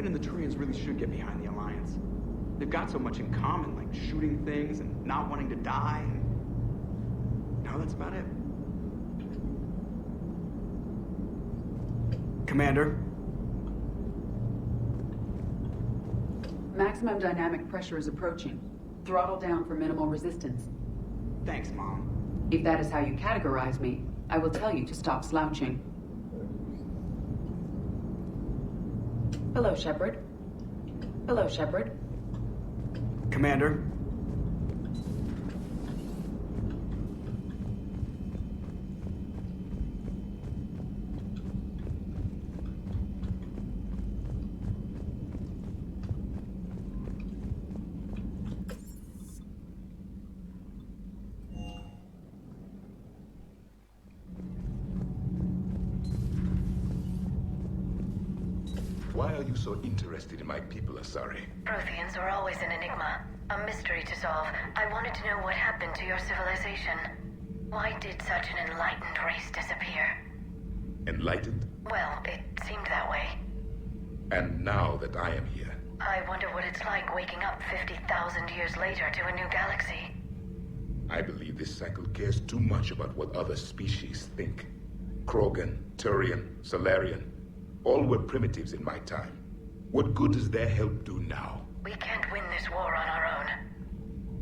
Krogan and the Turians really should get behind the Alliance. They've got so much in common, like shooting things and not wanting to die. And no, that's about it. Commander? Maximum dynamic pressure is approaching. Throttle down for minimal resistance. Thanks, Mom. If that is how you categorize me, I will tell you to stop slouching. Hello, Shepard. Hello, Shepard. Commander? Why are you so interested in my people, Asari? Protheans are always an enigma, a mystery to solve. I wanted to know what happened to your civilization. Why did such an enlightened race disappear? Enlightened? Well, it seemed that way. And now that I am here, I wonder what it's like waking up 50,000 years later to a new galaxy. I believe this cycle cares too much about what other species think. Krogan, Turian, Solarian, all were primitives in my time. What good does their help do now? We can't win this war on our own.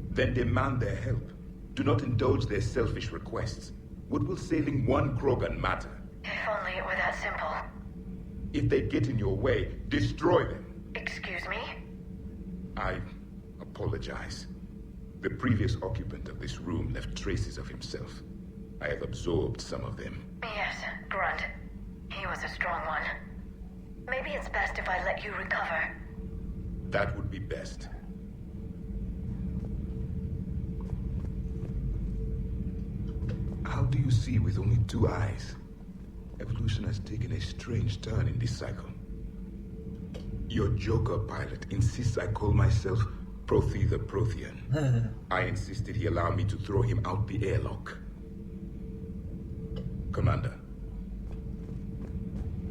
Then demand their help. Do not indulge their selfish requests. What will saving one Krogan matter? If only it were that simple. If they get in your way, destroy them. Excuse me? I apologize. The previous occupant of this room left traces of himself. I have absorbed some of them. Yes, Grunt. He was a strong one. Maybe it's best if I let you recover. That would be best. How do you see with only 2 eyes? Evolution has taken a strange turn in this cycle. Your Joker pilot insists I call myself Prothe the Prothean. I insisted he allow me to throw him out the airlock. Commander.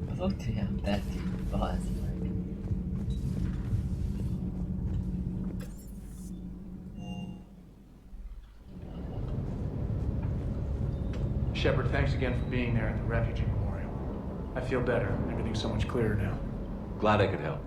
I looked at him, that dude was like... Shepard, thanks again for being there at the Refugee Memorial. I feel better. Everything's so much clearer now. Glad I could help.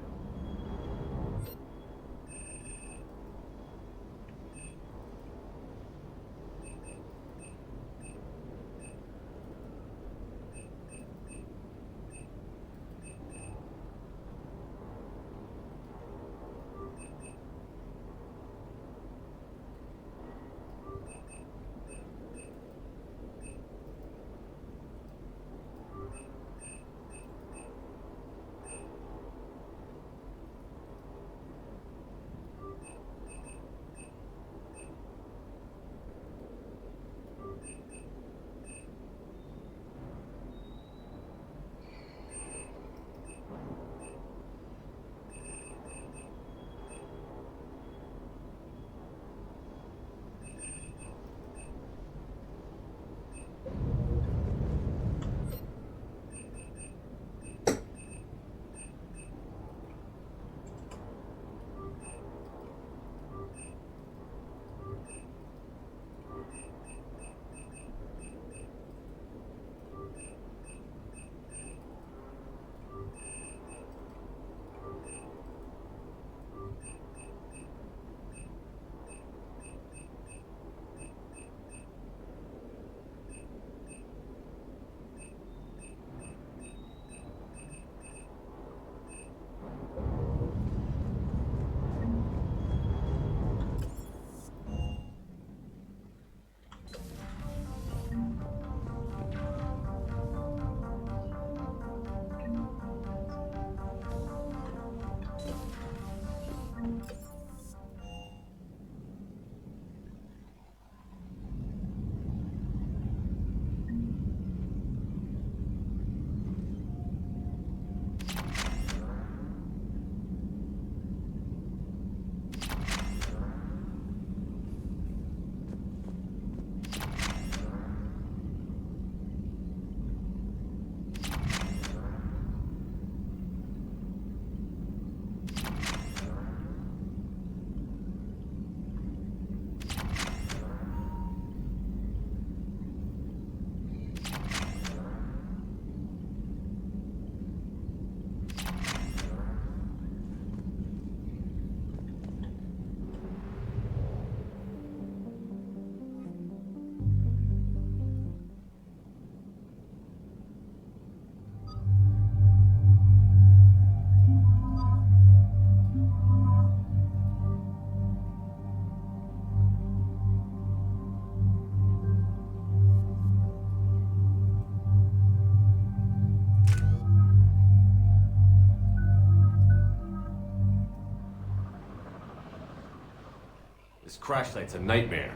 This crash site's a nightmare.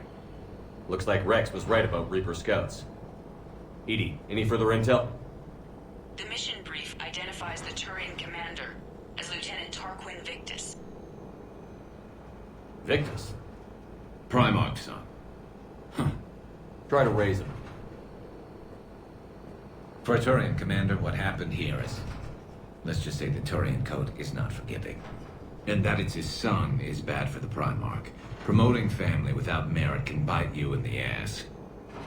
Looks like Rex was right about Reaper scouts. Edie, any further intel? The mission brief identifies the Turian commander as Lieutenant Tarquin Victus. Victus? Primarch, son. Try to raise him. For a Turian commander, what happened here is... Let's just say the Turian code is not forgiving. And that it's his son is bad for the Primarch. Promoting family without merit can bite you in the ass.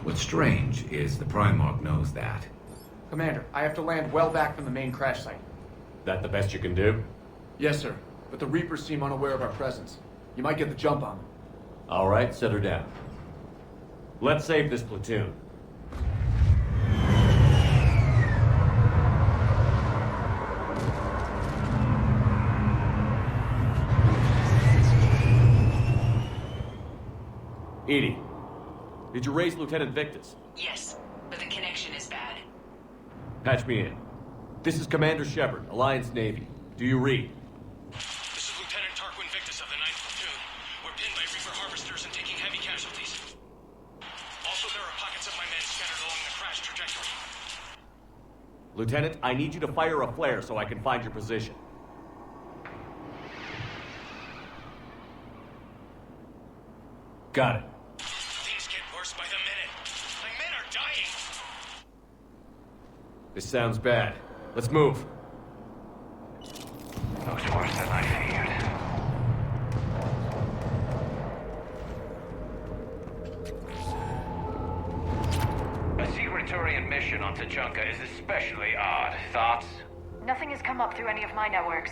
What's strange is the Primarch knows that. Commander, I have to land well back from the main crash site. That the best you can do? Yes, sir. But the Reapers seem unaware of our presence. You might get the jump on them. All right, set her down. Let's save this platoon. Edie, did you raise Lieutenant Victus? Yes, but the connection is bad. Patch me in. This is Commander Shepard, Alliance Navy. Do you read? This is Lieutenant Tarquin Victus of the 9th Platoon. We're pinned by Reaper harvesters and taking heavy casualties. Also, there are pockets of my men scattered along the crash trajectory. Lieutenant, I need you to fire a flare so I can find your position. Got it. Things get worse by the minute. My men are dying. This sounds bad. Let's move. Looks worse than I feared. A secret Turian mission on Tachanka is especially odd. Thoughts? Nothing has come up through any of my networks.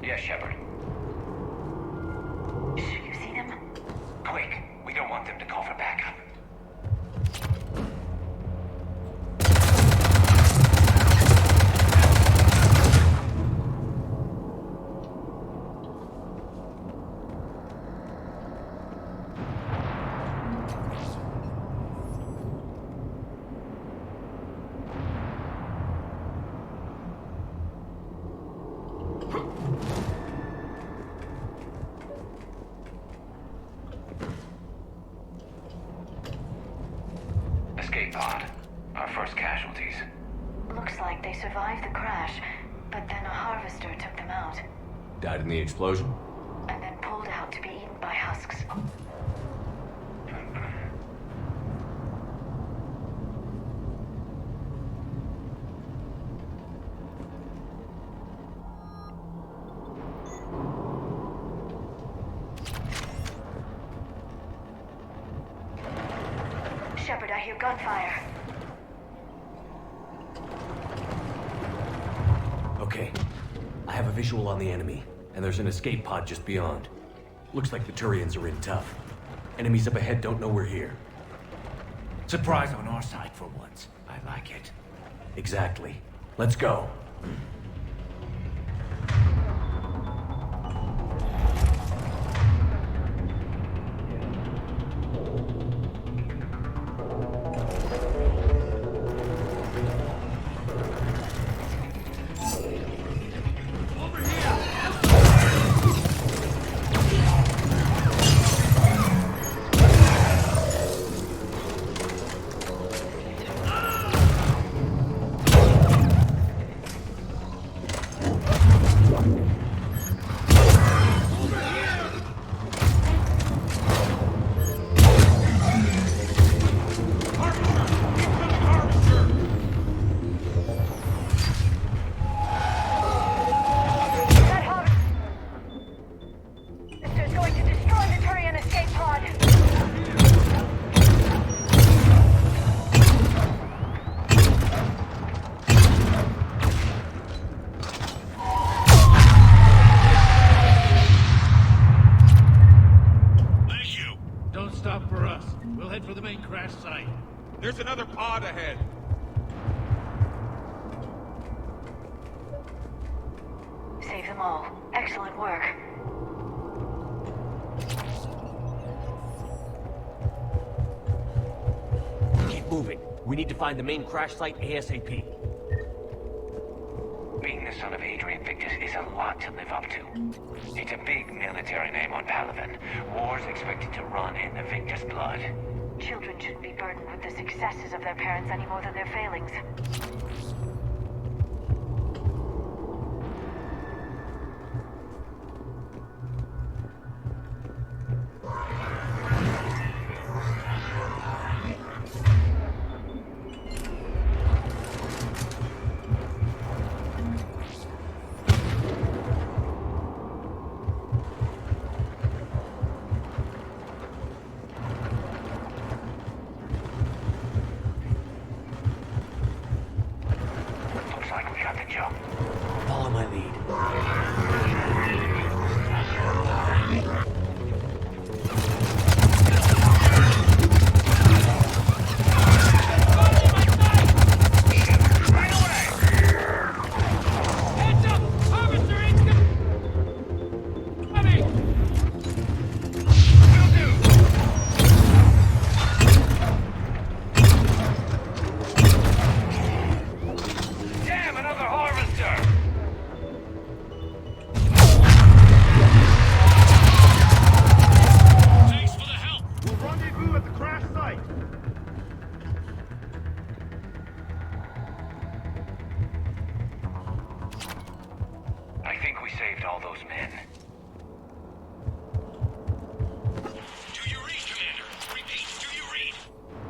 Yes, Shepard. You see them? Quick! We don't want them to call for backup. Escape pod. Our first casualties. Looks like they survived the crash, but then a harvester took them out, Died in the explosion? and then pulled out to be eaten by husks. Shepard, I hear gunfire. Okay. I have a visual on the enemy, and there's an escape pod just beyond. Looks like the Turians are in tough. Enemies up ahead don't know we're here. Surprise on our side for once. I like it. Exactly. Let's go. head for the main crash site. There's another pod ahead. Save them all. Excellent work. Keep moving. We need to find the main crash site ASAP. Being the son of Adrian Victus is a lot to live up to. It's a big military name on Palaven. War's expected to run in the Victus blood. Children shouldn't be burdened with the successes of their parents any more than their failings. Looks like we got the jump. Follow my lead. Heads up! Harvester incoming! Will do! Damn, another harvester! Thanks for the help! We'll rendezvous at the crash site! I think we saved all those men. Do you read, Commander? Repeat, do you read?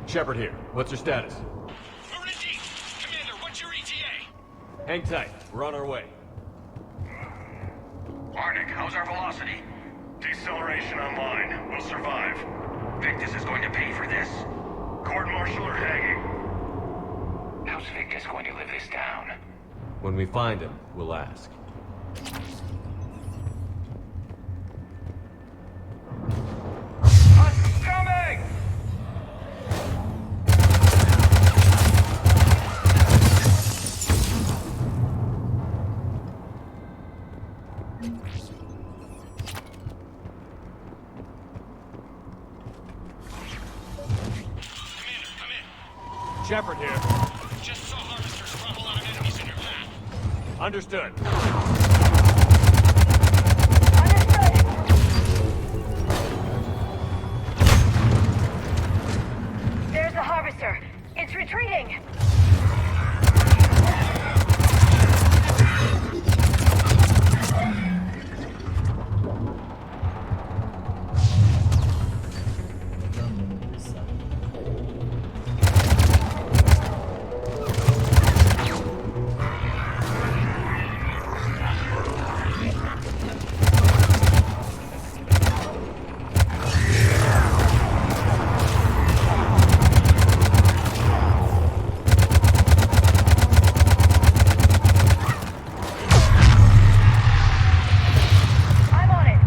Shepard here. What's your status? We're in deep. Commander, what's your ETA? Hang tight. We're on our way. Arctic, how's our velocity? Deceleration online. We'll survive. Victus is going to pay for this. Court-martial or hanging? How's Victus going to live this down? When we find him, we'll ask. Coming! Commander, come in. Shepard here. Just saw harvesters drop a lot of enemies in your path. Understood. There's the harvester. It's retreating. I'm on it.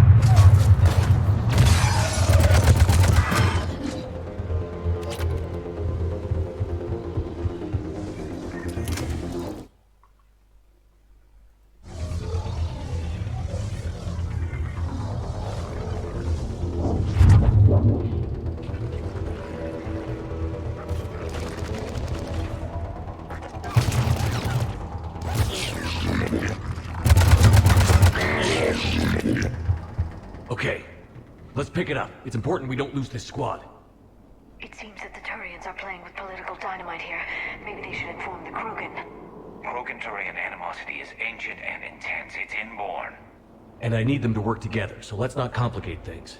Okay. Let's pick it up. It's important we don't lose this squad. It seems that the Turians are playing with political dynamite here. Maybe they should inform the Krogan. Krogan Turian animosity is ancient and intense. It's inborn. And I need them to work together, so let's not complicate things.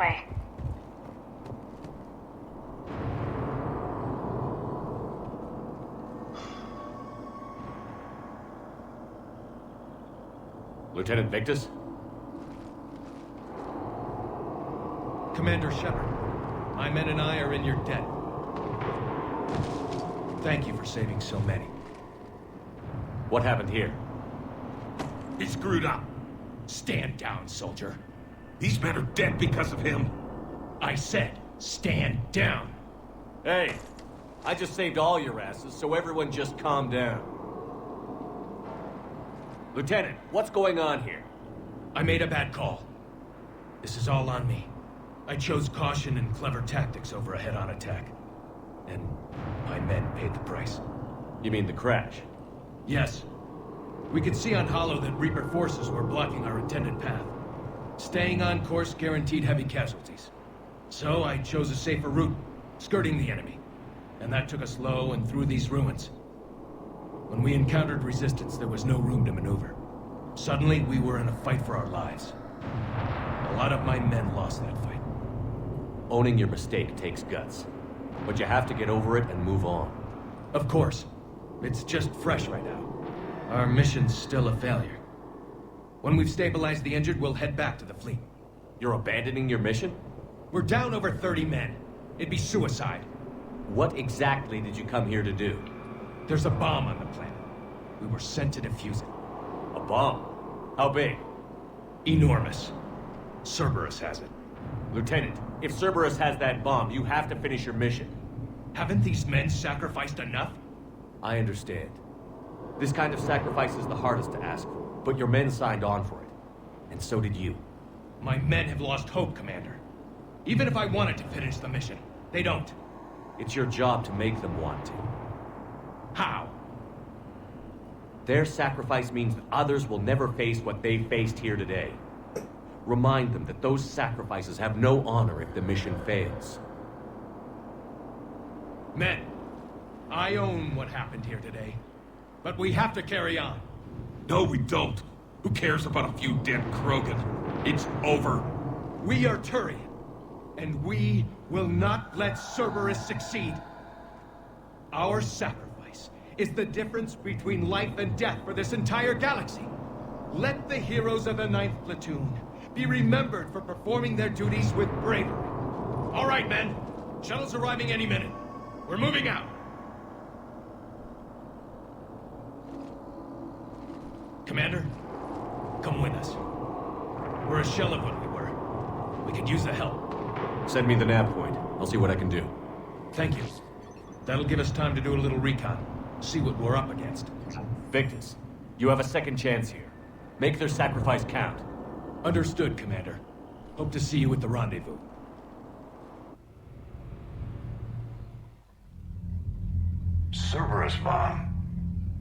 way. Lieutenant Victus? Commander Shepard, my men and I are in your debt. Thank you for saving so many. What happened here? He screwed up. Stand down, soldier. These men are dead because of him. I said, stand down. Hey, I just saved all your asses, so everyone just calm down. Lieutenant, what's going on here? I made a bad call. This is all on me. I chose caution and clever tactics over a head-on attack. And my men paid the price. You mean the crash? Yes. We could see on Hollow that Reaper forces were blocking our intended path. Staying on course guaranteed heavy casualties. So I chose a safer route, skirting the enemy. And that took us low and through these ruins. When we encountered resistance, there was no room to maneuver. Suddenly, we were in a fight for our lives. A lot of my men lost that fight. Owning your mistake takes guts. But you have to get over it and move on. Of course. It's just fresh right now. Our mission's still a failure. When we've stabilized the injured, we'll head back to the fleet. You're abandoning your mission? We're down over 30 men. It'd be suicide. What exactly did you come here to do? There's a bomb on the planet. We were sent to defuse it. A bomb? How big? Enormous. Cerberus has it. Lieutenant, if Cerberus has that bomb, you have to finish your mission. Haven't these men sacrificed enough? I understand. This kind of sacrifice is the hardest to ask for, but your men signed on for it. And so did you. My men have lost hope, Commander. Even if I wanted to finish the mission, they don't. It's your job to make them want to. How? Their sacrifice means that others will never face what they faced here today. Remind them that those sacrifices have no honor if the mission fails. Men, I own what happened here today. But we have to carry on. No, we don't. Who cares about a few dead Krogan? It's over. We are Turian, and we will not let Cerberus succeed. Our sacrifice is the difference between life and death for this entire galaxy. Let the heroes of the 9th Platoon be remembered for performing their duties with bravery. All right, men. Shuttle's arriving any minute. We're moving out. Commander, come with us. We're a shell of what we were. We could use the help. Send me the nav point. I'll see what I can do. Thank you. That'll give us time to do a little recon. See what we're up against. Victus, you have a second chance here. Make their sacrifice count. Understood, Commander. Hope to see you at the rendezvous. Cerberus bomb.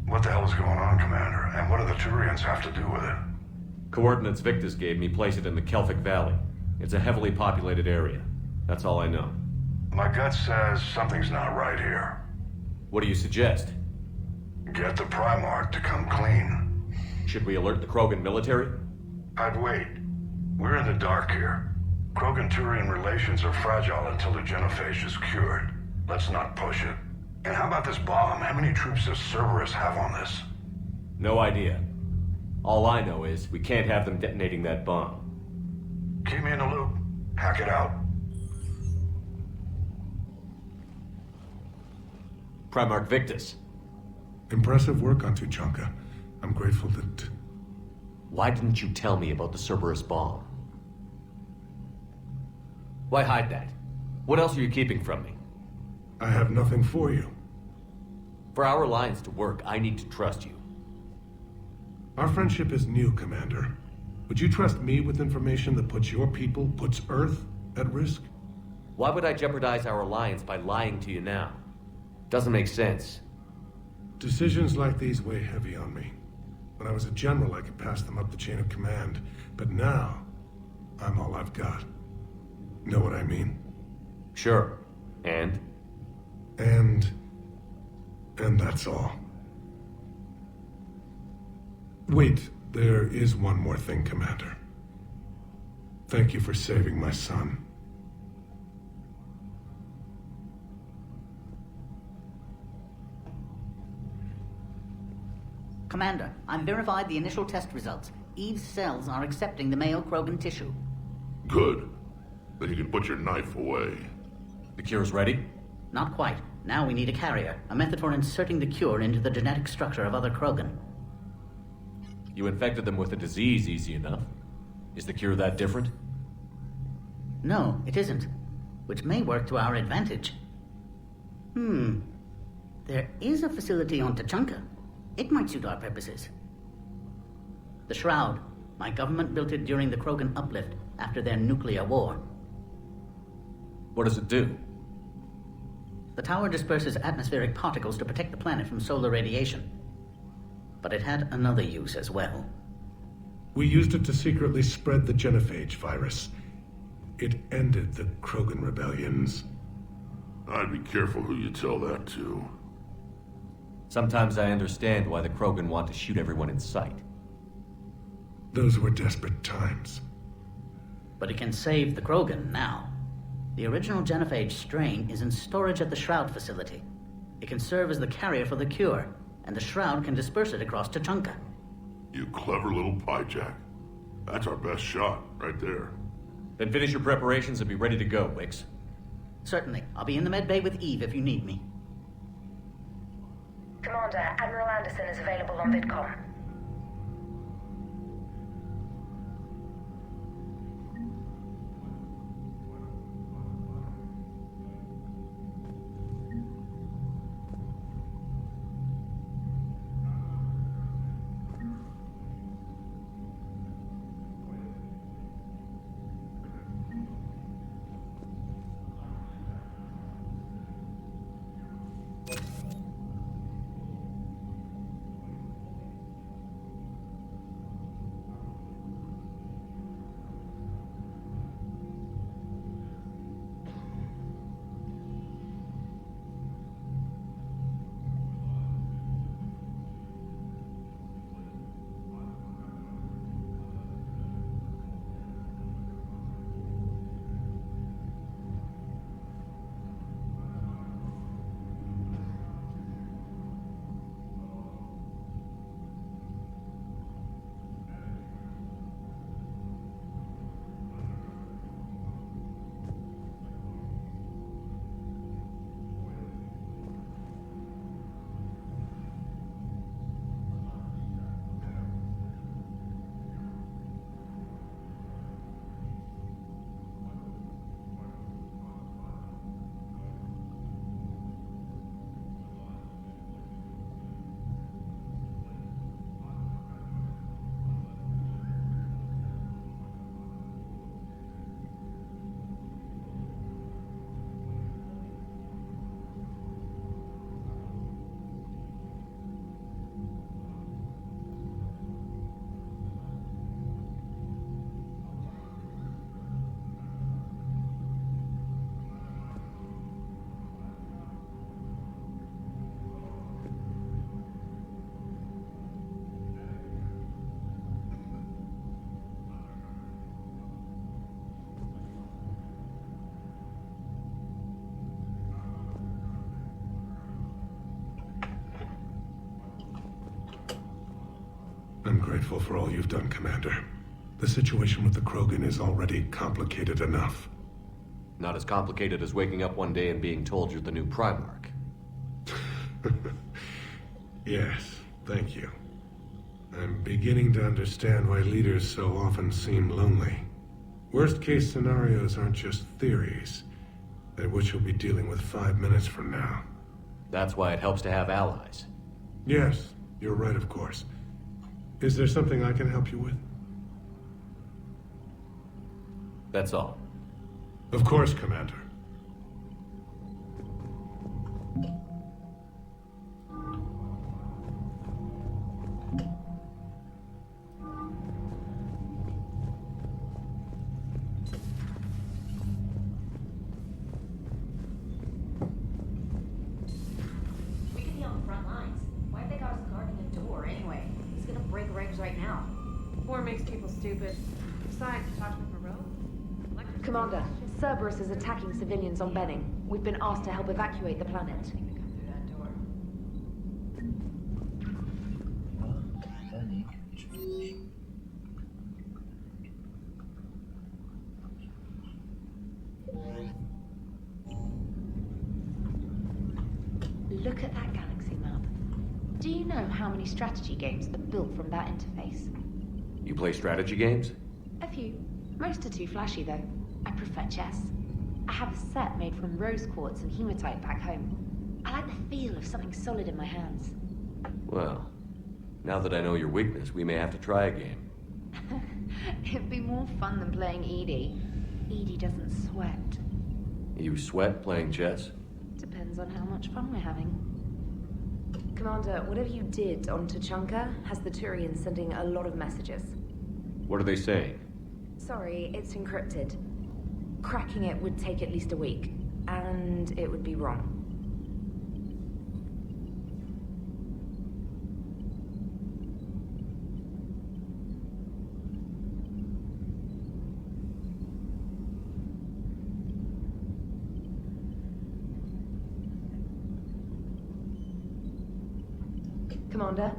What the hell is going on, Commander? And what do the Turians have to do with it? Coordinates Victus gave me place it in the Kelphic Valley. It's a heavily populated area. That's all I know. My gut says something's not right here. What do you suggest? Get the Primarch to come clean. Should we alert the Krogan military? I'd wait. We're in the dark here. Krogan-Turian relations are fragile until the genophage is cured. Let's not push it. And how about this bomb? How many troops does Cerberus have on this? No idea. All I know is we can't have them detonating that bomb. Keep me in the loop. Hack it out. Primarch Victus. Impressive work on Tuchanka. I'm grateful that... Why didn't you tell me about the Cerberus bomb? Why hide that? What else are you keeping from me? I have nothing for you. For our alliance to work, I need to trust you. Our friendship is new, Commander. Would you trust me with information that puts your people, puts Earth, at risk? Why would I jeopardize our alliance by lying to you now? Doesn't make sense. Decisions like these weigh heavy on me. When I was a general, I could pass them up the chain of command. But now, I'm all I've got. Know what I mean? Sure. And that's all. Wait, there is one more thing, Commander. Thank you for saving my son. Commander, I've verified the initial test results. Eve's cells are accepting the male Krogan tissue. Good. Then you can put your knife away. The cure's ready? Not quite. Now we need a carrier, a method for inserting the cure into the genetic structure of other Krogan. You infected them with a disease easy enough. Is the cure that different? No, it isn't. Which may work to our advantage. There is a facility on Tachanka. It might suit our purposes. The Shroud. My government built it during the Krogan uplift, after their nuclear war. What does it do? The tower disperses atmospheric particles to protect the planet from solar radiation. But it had another use as well. We used it to secretly spread the genophage virus. It ended the Krogan rebellions. I'd be careful who you tell that to. Sometimes I understand why the Krogan want to shoot everyone in sight. Those were desperate times. But it can save the Krogan now. The original genophage strain is in storage at the Shroud facility. It can serve as the carrier for the cure, and the Shroud can disperse it across Tachanka. You clever little pyjack. That's our best shot, right there. Then finish your preparations and be ready to go, Wicks. Certainly. I'll be in the med bay with Eve if you need me. Commander, Admiral Anderson is available on VidCom. I'm grateful for all you've done, Commander. The situation with the Krogan is already complicated enough. Not as complicated as waking up one day and being told you're the new Primarch. Yes, thank you. I'm beginning to understand why leaders so often seem lonely. Worst-case scenarios aren't just theories. They're what you'll be dealing with 5 minutes from now. That's why it helps to have allies. Yes, you're right, of course. Is there something I can help you with? That's all. Of course, Commander. We could be on the front lines. Why have they got us guarding the door anyway? He's gonna break regs right now. War makes people stupid. Besides, you talked with Moreau? Commander, Cerberus is attacking civilians on Benning. We've been asked to help evacuate the planet. many strategy games are built from that interface. You play strategy games? A few. Most are too flashy, though. I prefer chess. I have a set made from rose quartz and hematite back home. I like the feel of something solid in my hands. Well, now that I know your weakness, we may have to try a game. It'd be more fun than playing Edie. Edie doesn't sweat. You sweat playing chess? Depends on how much fun we're having. Commander, whatever you did on Tachanka has the Turians sending a lot of messages. What are they saying? Sorry, it's encrypted. Cracking it would take at least a week, and it would be wrong. Commander?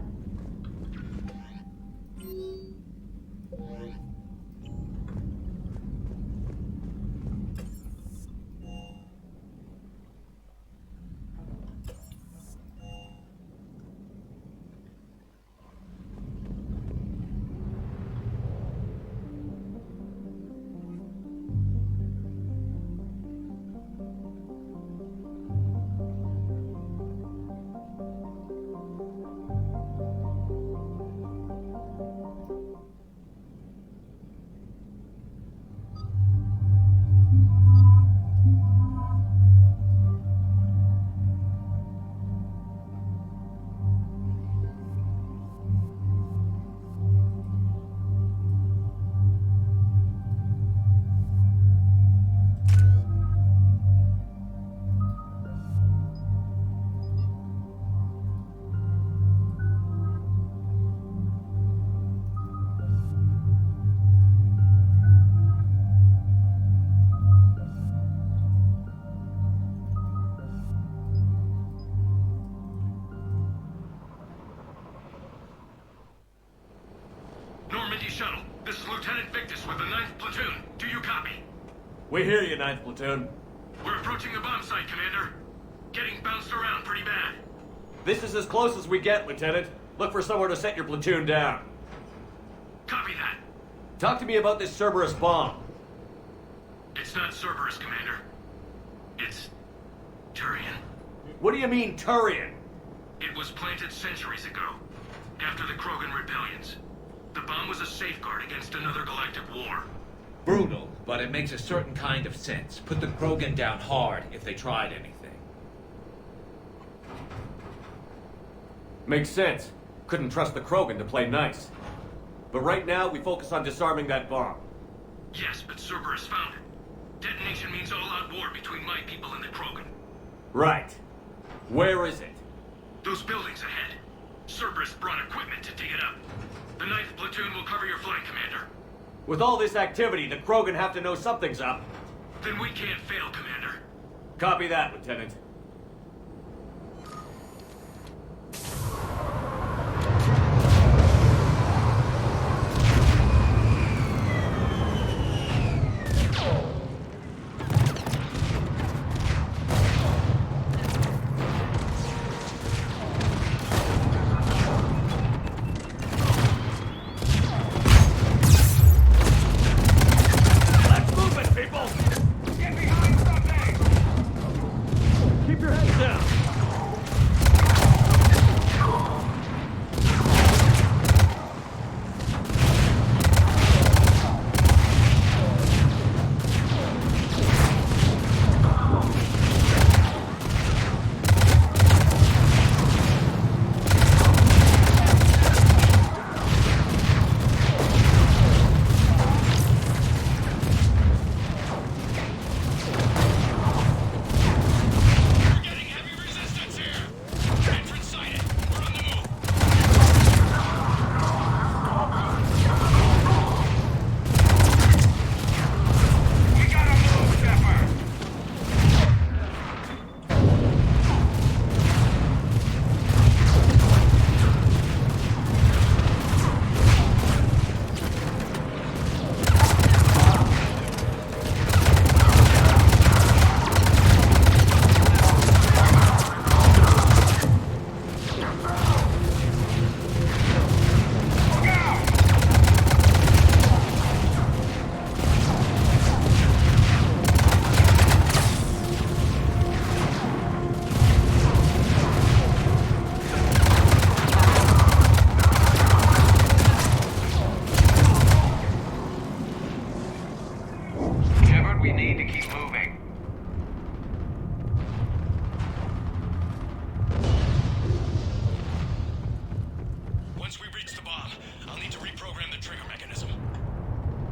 Normandy shuttle. This is Lieutenant Victus with the 9th Platoon. Do you copy? We hear you, 9th Platoon. We're approaching the bomb site, Commander. Getting bounced around pretty bad. This is as close as we get, Lieutenant. Look for somewhere to set your platoon down. Copy that. Talk to me about this Cerberus bomb. It's not Cerberus, Commander. It's Turian. What do you mean, Turian? It was planted centuries ago, after the Krogan rebellions. The bomb was a safeguard against another galactic war. Brutal, but it makes a certain kind of sense. Put the Krogan down hard if they tried anything. Makes sense. Couldn't trust the Krogan to play nice. But right now, we focus on disarming that bomb. Yes, but Cerberus found it. Detonation means all-out war between my people and the Krogan. Right. Where is it? Those buildings ahead. Cerberus brought equipment to dig it up. The 9th Platoon will cover your flank, Commander. With all this activity, the Krogan have to know something's up. Then we can't fail, Commander. Copy that, Lieutenant.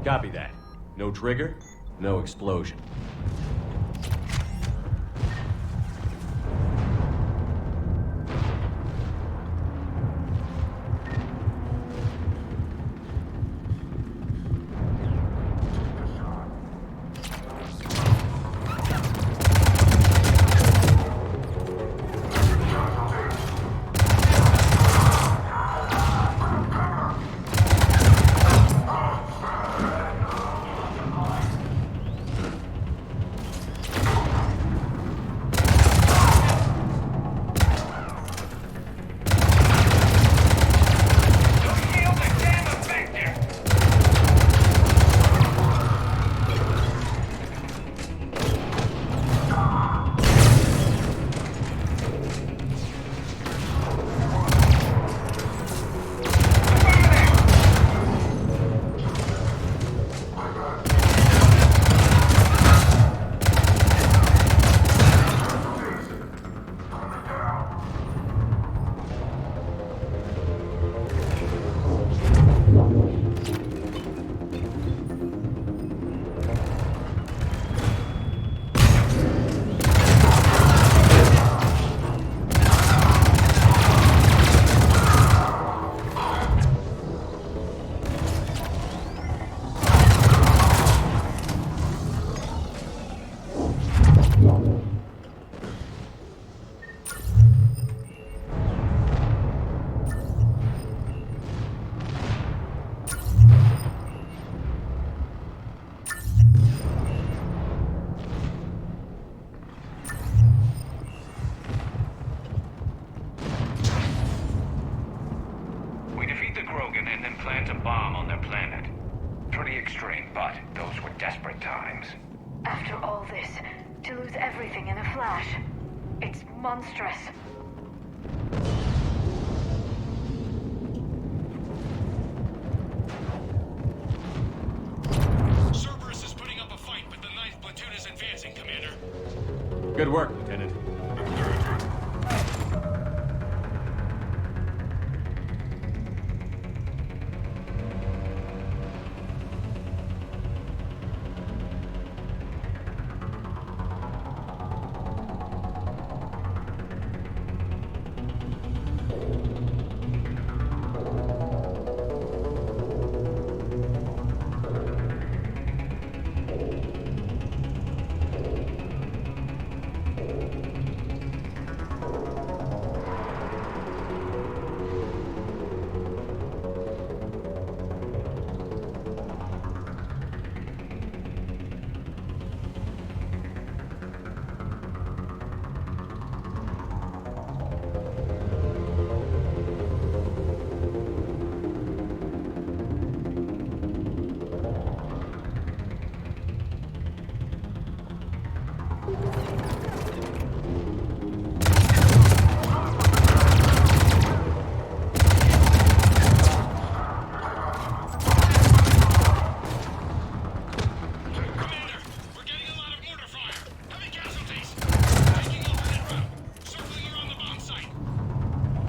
Copy that. No trigger, no explosion. We defeat the Krogan and then plant a bomb on their planet. Pretty extreme, but those were desperate times. After all this, to lose everything in a flash. It's monstrous. Cerberus is putting up a fight, but the 9th platoon is advancing, Commander. Good work, Lieutenant.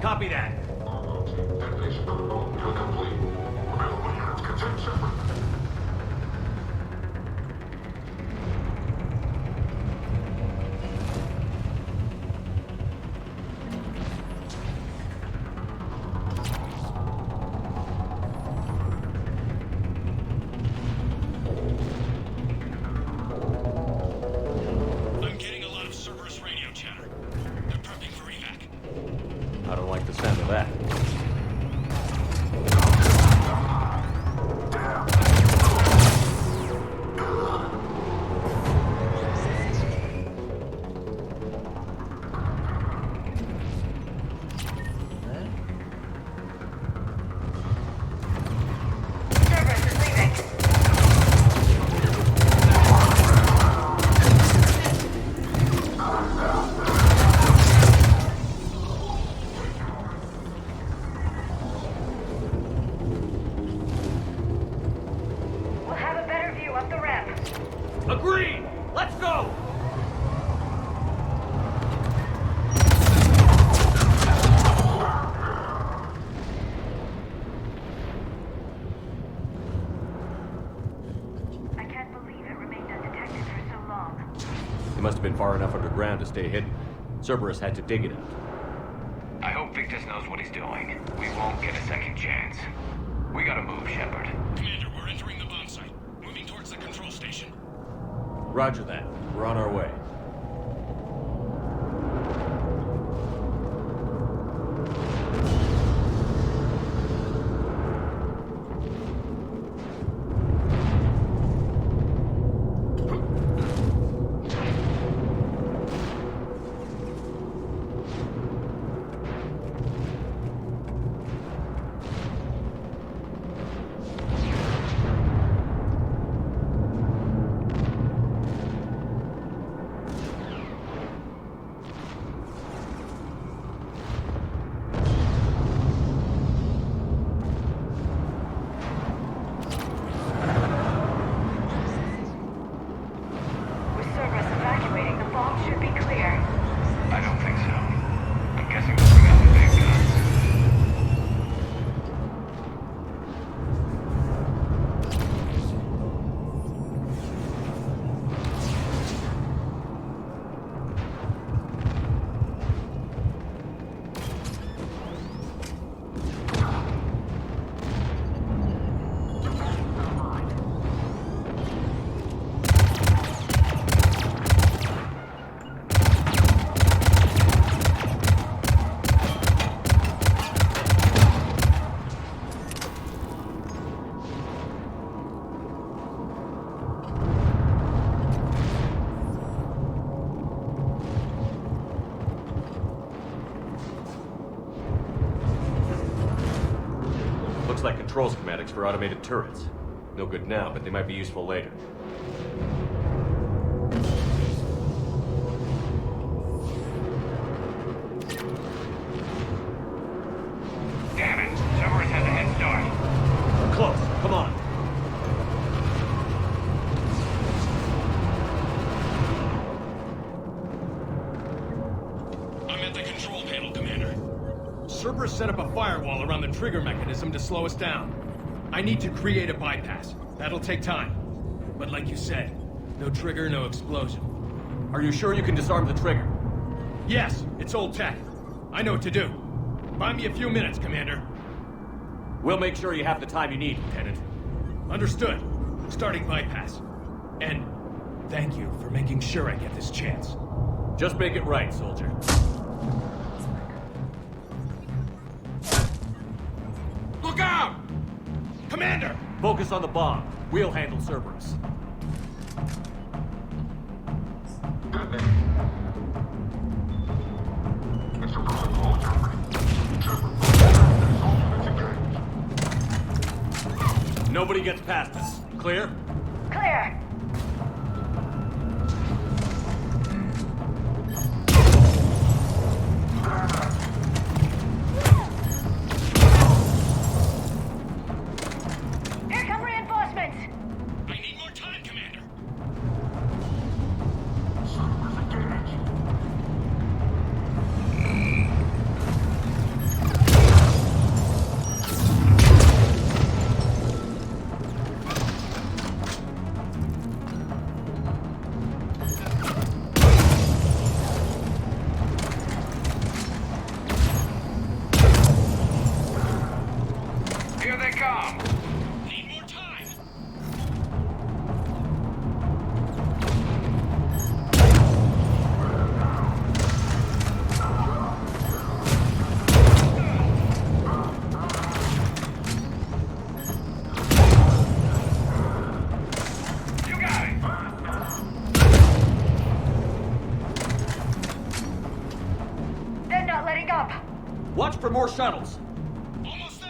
Copy that. I'm getting a lot of Cerberus radio chatter. They're prepping for evac. I don't like the sound of that. We'll have a better view up the ramp. Agreed! Let's go! It must have been far enough underground to stay hidden. Cerberus had to dig it out. I hope Victus knows what he's doing. We won't get a second chance. We gotta move, Shepard. Commander, we're entering the bomb site. Moving towards the control station. Roger that. We're on our way. Looks like control schematics for automated turrets. No good now, but they might be useful later. Damn it, Cerberus has a head start. We're close. Come on. I'm at the control panel, Commander. Cerberus set up a firewall around the trigger mechanism to slow us down. I need to create a bypass. That'll take time. But like you said, no trigger, no explosion. Are you sure you can disarm the trigger? Yes, it's old tech. I know what to do. Buy me a few minutes, Commander. We'll make sure you have the time you need, Lieutenant. Understood. Starting bypass. And thank you for making sure I get this chance. Just make it right, soldier. Look out! Commander! Focus on the bomb. We'll handle Cerberus. Nobody gets past us. Clear? Clear. Here come reinforcements. I need more time, Commander. Here they come! Need more time. You got it! They're not letting up. Watch for more shuttles. Almost there.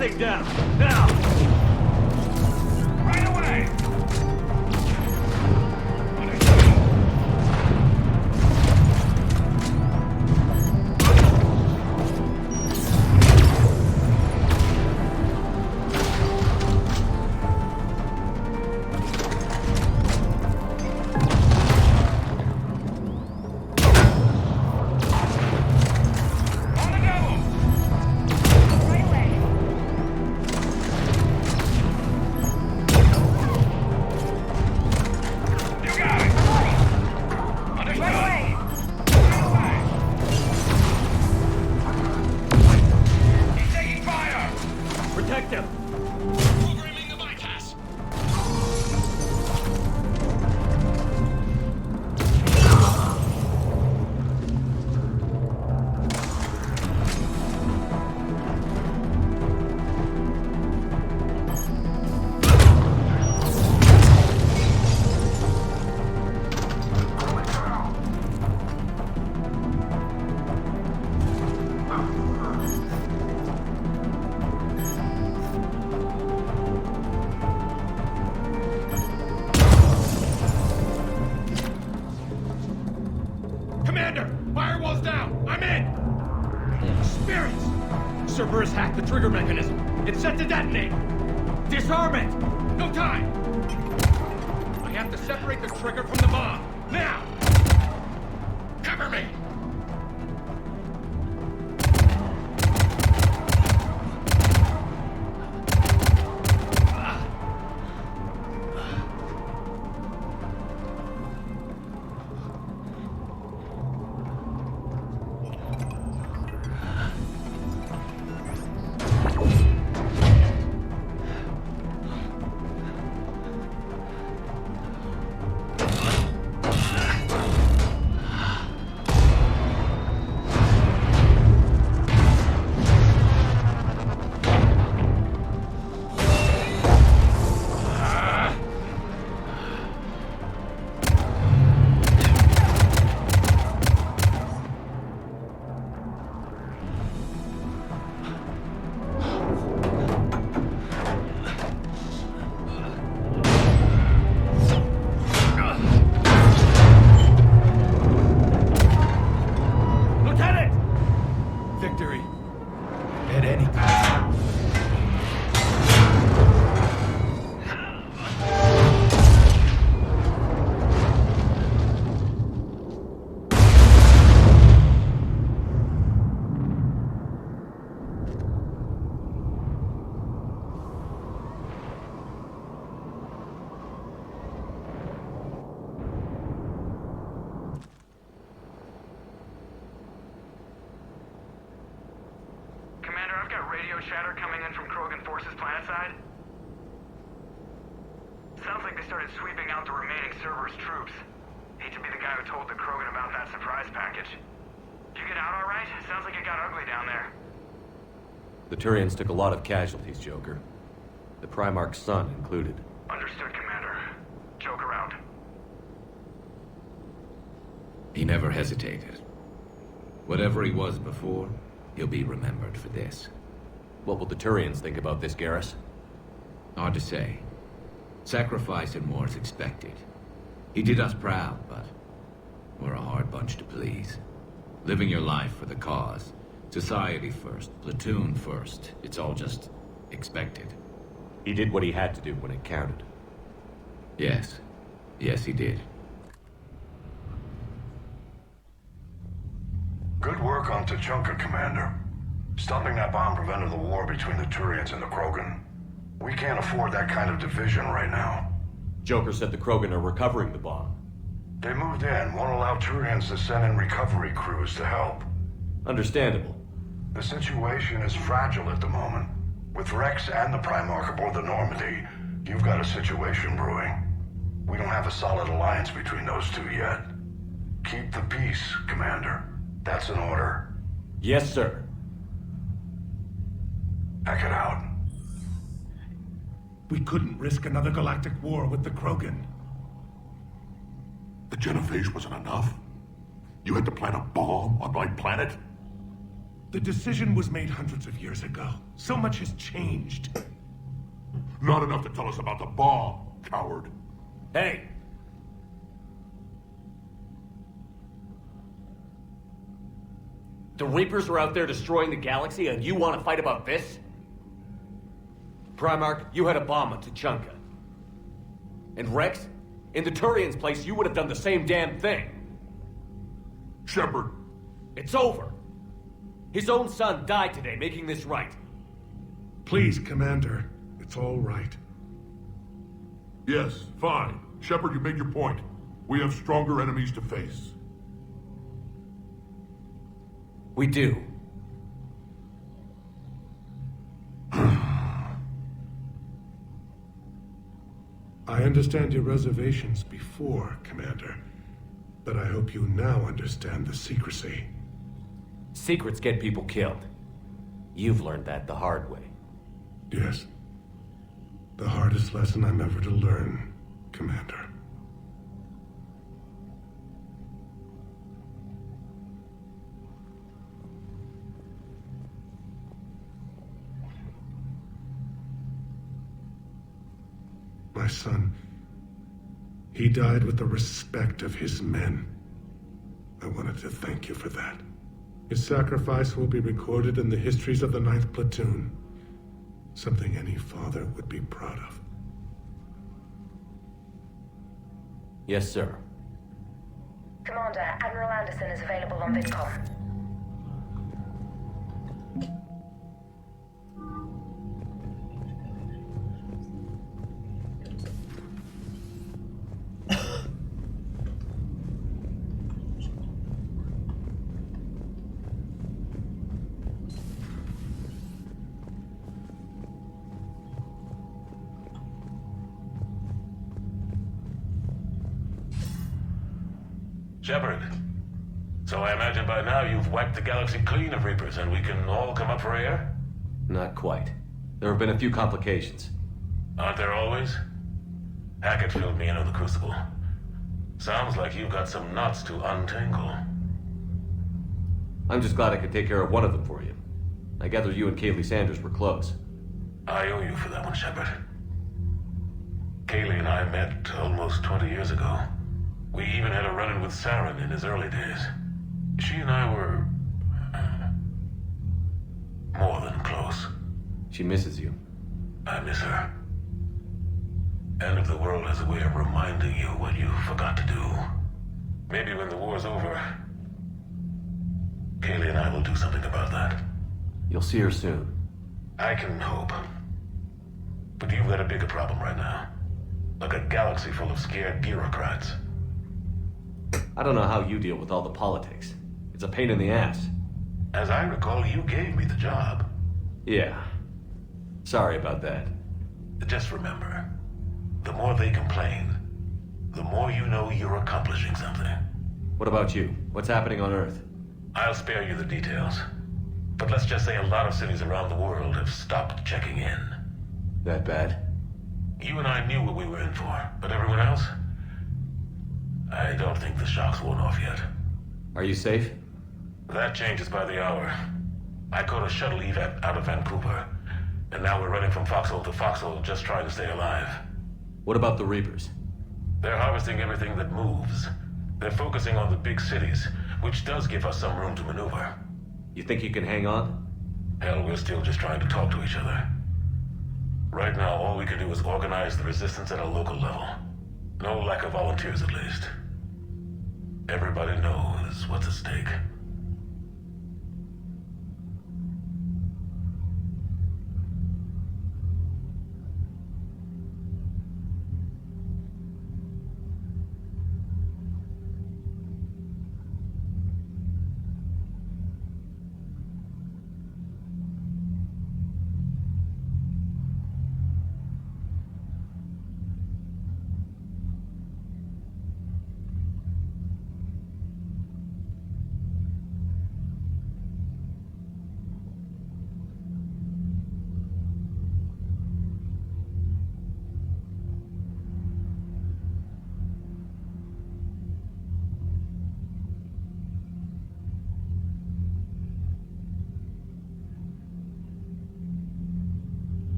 thing down! Now! Right away! Protect him! Programming the bypass. Commander! Firewall's down! I'm in! Spirits! Cerberus hacked the trigger mechanism. It's set to detonate. Disarm it! No time! I have to separate the trigger from the bomb. Now! Cover me! Victory. At any cost. Commander, I've got radio chatter coming in from Krogan forces planetside. Sounds like they started sweeping out the remaining Cerberus troops. Hate to be the guy who told the Krogan about that surprise package. Did you get out all right? Sounds like it got ugly down there. The Turians took a lot of casualties, Joker. The Primarch's son included. Understood, Commander. Joker out. He never hesitated. Whatever he was before, he'll be remembered for this. What will the Turians think about this, Garrus? Hard to say. Sacrifice and war's expected. He did us proud, but we're a hard bunch to please. Living your life for the cause. Society first, platoon first. It's all just expected. He did what he had to do when it counted. Yes. Yes, he did. Good work on Tachanka, Commander. Stopping that bomb prevented the war between the Turians and the Krogan. We can't afford that kind of division right now. Joker said the Krogan are recovering the bomb. They moved in, won't allow Turians to send in recovery crews to help. Understandable. The situation is fragile at the moment. With Rex and the Primarch aboard the Normandy, you've got a situation brewing. We don't have a solid alliance between those two yet. Keep the peace, Commander. That's an order. Yes, sir. Pack it out. We couldn't risk another galactic war with the Krogan. The genophage wasn't enough? You had to plant a bomb on my planet? The decision was made hundreds of years ago. So much has changed. Not enough to tell us about the bomb, coward. Hey! The Reapers are out there destroying the galaxy, and you want to fight about this? Primarch, you had a bomb on Tuchanka. And Rex, in the Turian's place, you would have done the same damn thing. Shepard. It's over. His own son died today, making this right. Please, Commander. It's all right. Yes, fine. Shepard, you made your point. We have stronger enemies to face. We do. I understand your reservations before, Commander. But I hope you now understand the secrecy. Secrets get people killed. You've learned that the hard way. Yes. The hardest lesson I'm ever to learn, Commander. My son, he died with the respect of his men. I wanted to thank you for that. His sacrifice will be recorded in the histories of the 9th Platoon. Something any father would be proud of. Yes, sir. Commander, Admiral Anderson is available on VidCom. Shepard, so I imagine by now you've wiped the galaxy clean of Reapers and we can all come up for air? Not quite. There have been a few complications. Aren't there always? Hackett filled me in on the Crucible. Sounds like you've got some knots to untangle. I'm just glad I could take care of one of them for you. I gather you and Kaylee Sanders were close. I owe you for that one, Shepard. Kaylee and I met almost 20 years ago. We even had a run-in with Saren in his early days. She and I were... more than close. She misses you. I miss her. End of the world has a way of reminding you what you forgot to do. Maybe when the war's over, Kaylee and I will do something about that. You'll see her soon. I can hope. But you've got a bigger problem right now. Like a galaxy full of scared bureaucrats. I don't know how you deal with all the politics. It's a pain in the ass. As I recall, you gave me the job. Yeah. Sorry about that. Just remember, the more they complain, the more you know you're accomplishing something. What about you? What's happening on Earth? I'll spare you the details. But let's just say a lot of cities around the world have stopped checking in. That bad? You and I knew what we were in for, but everyone else? I don't think the shock's worn off yet. Are you safe? That changes by the hour. I caught a shuttle evap out of Vancouver, and now we're running from foxhole to foxhole just trying to stay alive. What about the Reapers? They're harvesting everything that moves. They're focusing on the big cities, which does give us some room to maneuver. You think you can hang on? Hell, we're still just trying to talk to each other. Right now, all we can do is organize the resistance at a local level. No lack of volunteers, at least. Everybody knows what's at stake.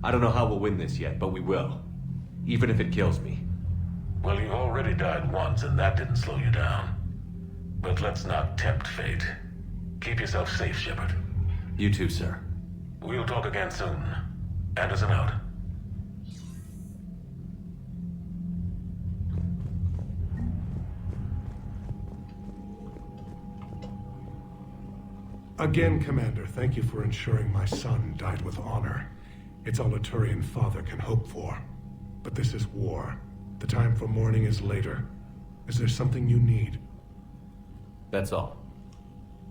I don't know how we'll win this yet, but we will. Even if it kills me. Well, you already died once, and that didn't slow you down. But let's not tempt fate. Keep yourself safe, Shepard. You too, sir. We'll talk again soon. Anderson out. Again, Commander, thank you for ensuring my son died with honor. It's all a Turian father can hope for. But this is war. The time for mourning is later. Is there something you need? That's all.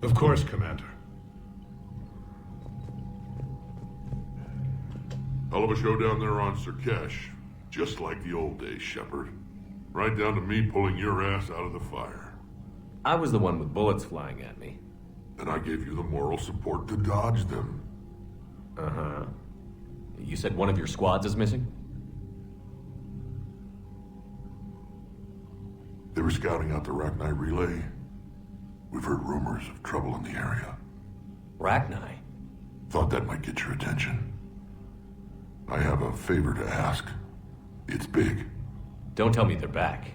Of course, Commander. Hell of a show down there on Sirkesh. Just like the old days, Shepard. Right down to me pulling your ass out of the fire. I was the one with bullets flying at me. And I gave you the moral support to dodge them. Uh-huh. You said one of your squads is missing? They were scouting out the Rachni relay. We've heard rumors of trouble in the area. Rachni? Thought that might get your attention. I have a favor to ask. It's big. Don't tell me they're back.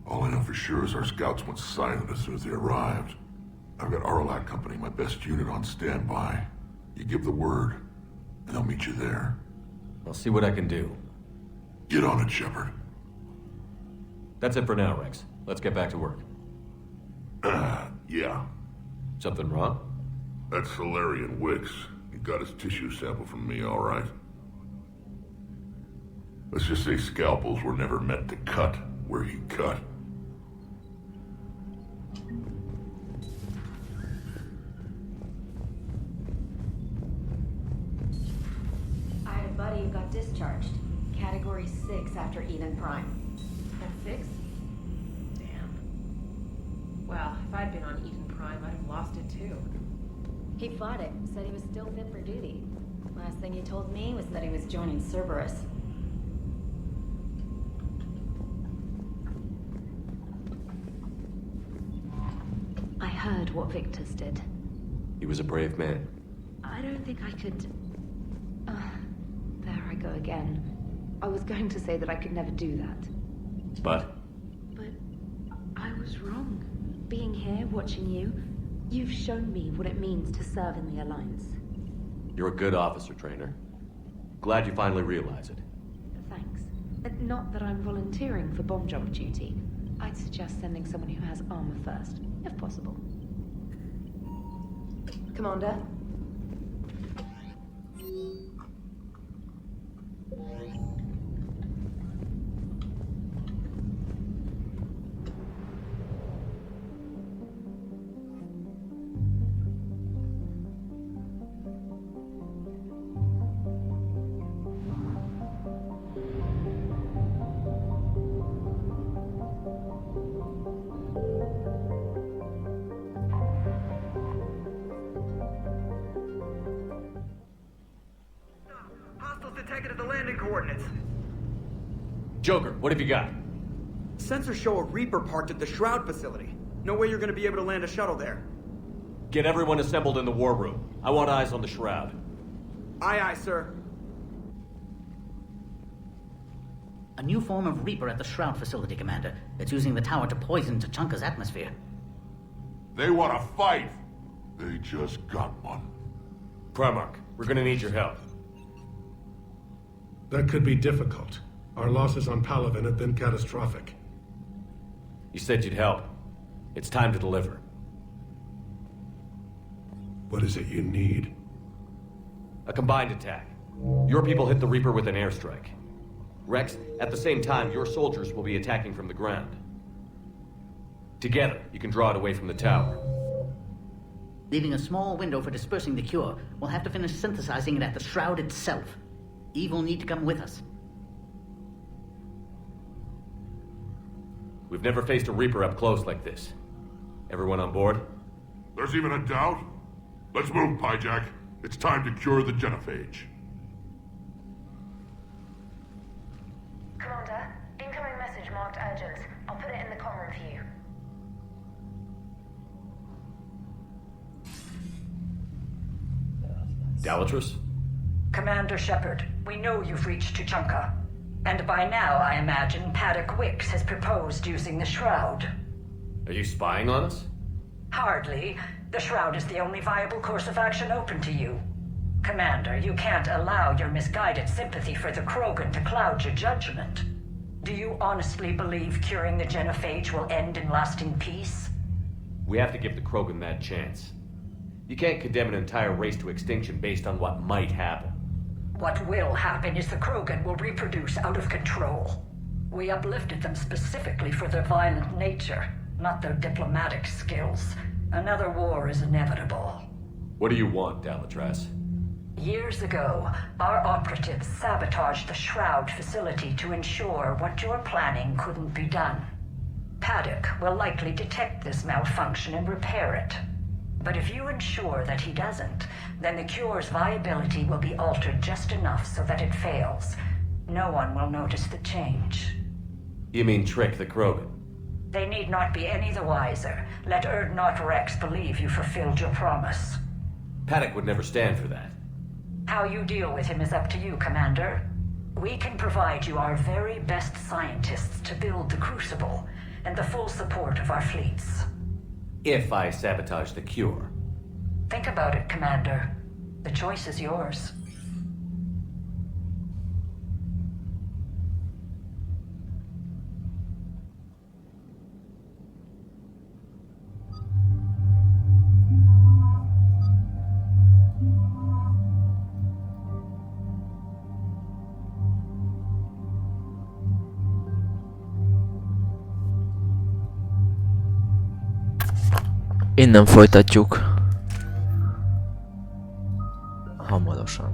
All I know for sure is our scouts went silent as soon as they arrived. I've got Aralak Company, my best unit, on standby. You give the word, and they'll meet you there. I'll see what I can do. Get on it, Shepard. That's it for now, Rex. Let's get back to work. Yeah. Something wrong? That's Solarian Wicks. He got his tissue sample from me, all right. Let's just say scalpels were never meant to cut where he cut. I had a buddy who got discharged. Category 6 after Eden Prime. That's 6? Damn. Well, if I'd been on Eden Prime, I'd have lost it too. He fought it, said he was still fit for duty. Last thing he told me was that he was joining Cerberus. I heard what Victor's did. He was a brave man. I don't think I could... there I go again. I was going to say that I could never do that. But? But I was wrong. Being here, watching you, you've shown me what it means to serve in the Alliance. You're a good officer, Trainer. Glad you finally realize it. Thanks. Not that I'm volunteering for bomb job duty. I'd suggest sending someone who has armor first, if possible. Commander? Detected at the landing coordinates. Joker, what have you got? Sensors show a Reaper parked at the Shroud facility. No way you're gonna be able to land a shuttle there. Get everyone assembled in the war room. I want eyes on the Shroud. Aye, aye, sir. A new form of Reaper at the Shroud facility, Commander. It's using the tower to poison Tachanka's atmosphere. They want to fight. They just got one. Primarch, we're gonna need your help. That could be difficult. Our losses on Palaven have been catastrophic. You said you'd help. It's time to deliver. What is it you need? A combined attack. Your people hit the Reaper with an airstrike. Rex, at the same time, your soldiers will be attacking from the ground. Together, you can draw it away from the tower. Leaving a small window for dispersing the cure, we'll have to finish synthesizing it at the Shroud itself. Eve will need to come with us. We've never faced a Reaper up close like this. Everyone on board? There's even a doubt? Let's move, Pyjack. It's time to cure the genophage. Commander, incoming message marked urgent. I'll put it in the comm room for you. Dalatrus? Commander Shepard, we know you've reached Tuchanka. And by now, I imagine Paddock Wicks has proposed using the Shroud. Are you spying on us? Hardly. The Shroud is the only viable course of action open to you. Commander, you can't allow your misguided sympathy for the Krogan to cloud your judgment. Do you honestly believe curing the genophage will end in lasting peace? We have to give the Krogan that chance. You can't condemn an entire race to extinction based on what might happen. What will happen is the Krogan will reproduce out of control. We uplifted them specifically for their violent nature, not their diplomatic skills. Another war is inevitable. What do you want, Dalatras? Years ago, our operatives sabotaged the Shroud facility to ensure what you're planning couldn't be done. Paddock will likely detect this malfunction and repair it. But if you ensure that he doesn't, then the cure's viability will be altered just enough so that it fails. No one will notice the change. You mean trick the Krogan? They need not be any the wiser. Let Urdnot Rex believe you fulfilled your promise. Paddock would never stand for that. How you deal with him is up to you, Commander. We can provide you our very best scientists to build the Crucible, and the full support of our fleets. If I sabotage the cure. Think about it, Commander. The choice is yours. Innen folytatjuk. Hamarosan.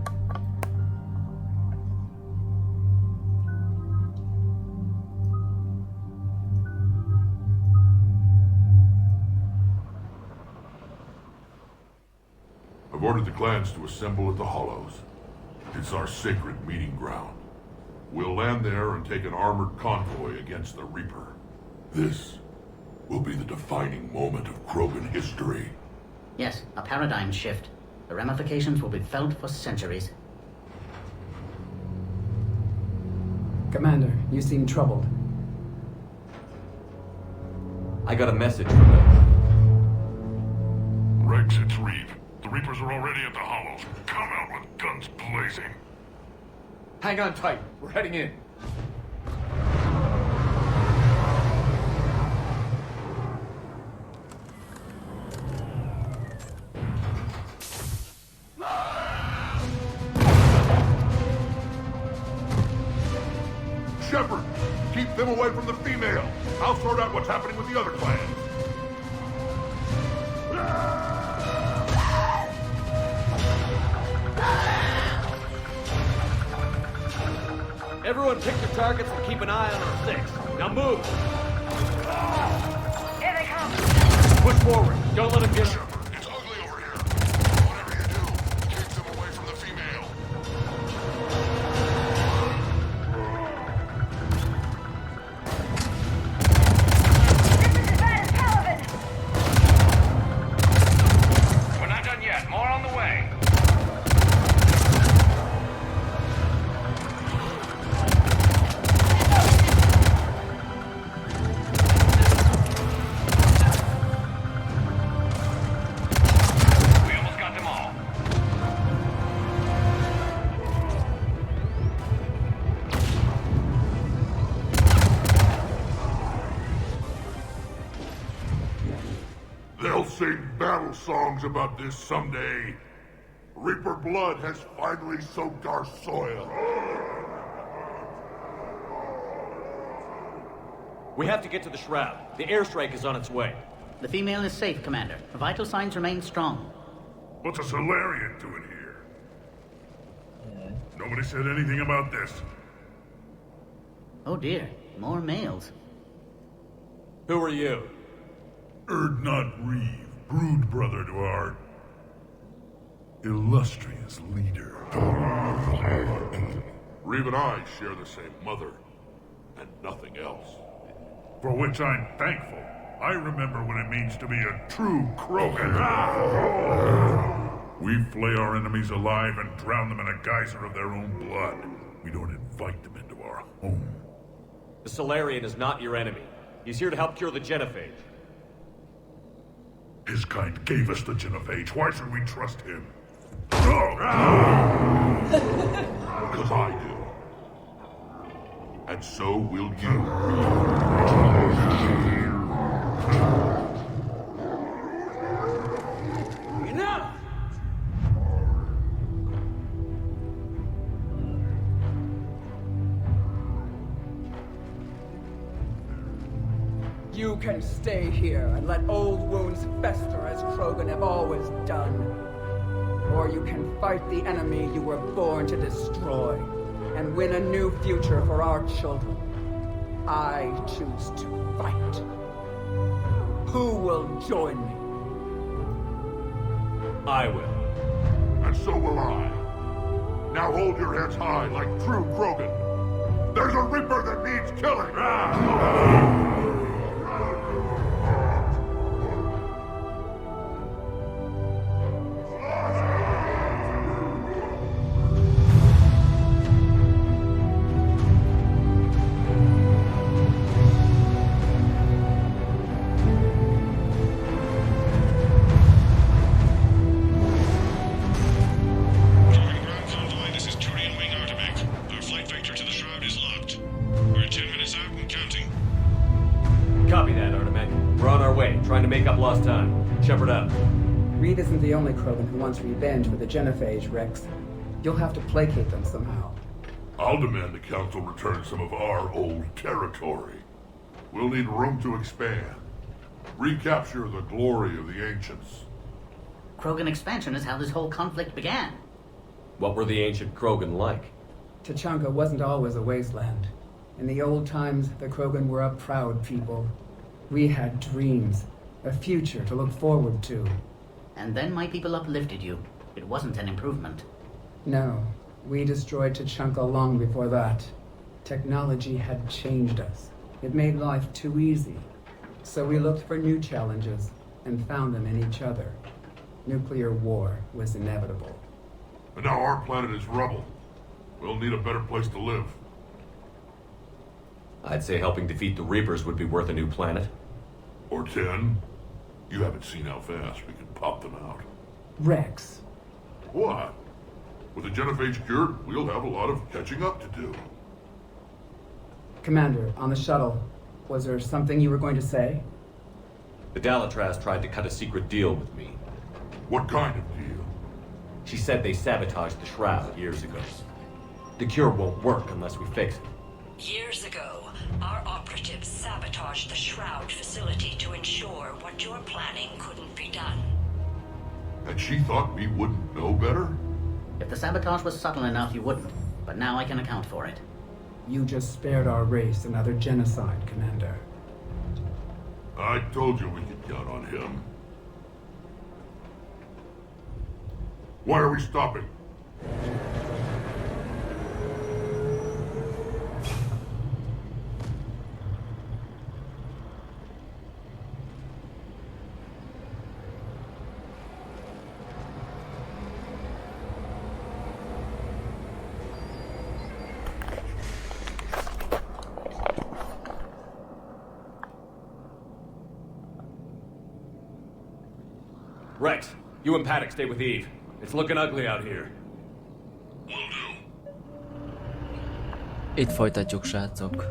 I've ordered the clans to assemble at the Hollows. It's our sacred meeting ground. We'll land there and take an armored convoy against the Reaper. This will be the defining moment of Krogan history. Yes, a paradigm shift. The ramifications will be felt for centuries. Commander, you seem troubled. I got a message from them. Rex, it's Reeve. The Reapers are already at the Hollows. Come out with guns blazing. Hang on tight. We're heading in. Shepard, keep them away from the female. I'll sort out what's happening with the other clans. Everyone pick your targets and keep an eye on our six. Now move! Here they come! Push forward. Don't let them get us. It's ugly over here. Whatever you do, keep them away from the female. We're not done yet. More on the way. They'll sing battle songs about this someday. Reaper blood has finally soaked our soil. We have to get to the Shroud. The airstrike is on its way. The female is safe, Commander. The vital signs remain strong. What's a Solarian doing here? Nobody said anything about this. Oh dear, more males. Who are you? Urdnot Reeve, brood brother to our illustrious leader. Reeve and I share the same mother, and nothing else. For which I'm thankful. I remember what it means to be a true Krogan. We flay our enemies alive and drown them in a geyser of their own blood. We don't invite them into our home. The Solarian is not your enemy. He's here to help cure the genophage. His kind gave us the genophage. Why should we trust him? Because I do. And so will you. Enough! You can stay here and let old wounds fester as Krogan have always done. Or you can fight the enemy you were born to destroy and win a new future for our children. I choose to fight. Who will join me? I will. And so will I. Now hold your heads high like true Krogan. There's a Reaper that needs killing! Trying to make up lost time. Shepard up. Reed isn't the only Krogan who wants revenge for the genophage, Rex. You'll have to placate them somehow. I'll demand the Council return some of our old territory. We'll need room to expand. Recapture the glory of the Ancients. Krogan expansion is how this whole conflict began. What were the ancient Krogan like? Tachanka wasn't always a wasteland. In the old times, the Krogan were a proud people. We had dreams, a future to look forward to. And then my people uplifted you. It wasn't an improvement. No, we destroyed Tachanka long before that. Technology had changed us. It made life too easy. So we looked for new challenges and found them in each other. Nuclear war was inevitable. And now our planet is rubble. We'll need a better place to live. I'd say helping defeat the Reapers would be worth a new planet. Or 10. You haven't seen how fast we can pop them out. Rex. What? With the genophage cured, we'll have a lot of catching up to do. Commander, on the shuttle, was there something you were going to say? The Dalatraz tried to cut a secret deal with me. What kind of deal? She said they sabotaged the Shroud years ago. The cure won't work unless we fix it. Years ago, our operatives sabotaged the Shroud facility to ensure what you're planning couldn't be done. And she thought we wouldn't know better? If the sabotage was subtle enough, you wouldn't. But now I can account for it. You just spared our race another genocide, Commander. I told you we could count on him. Why are we stopping? Rex, you and Paddock stay with Eve. It's looking ugly out here. Will do. Itt folytatjuk, srácok.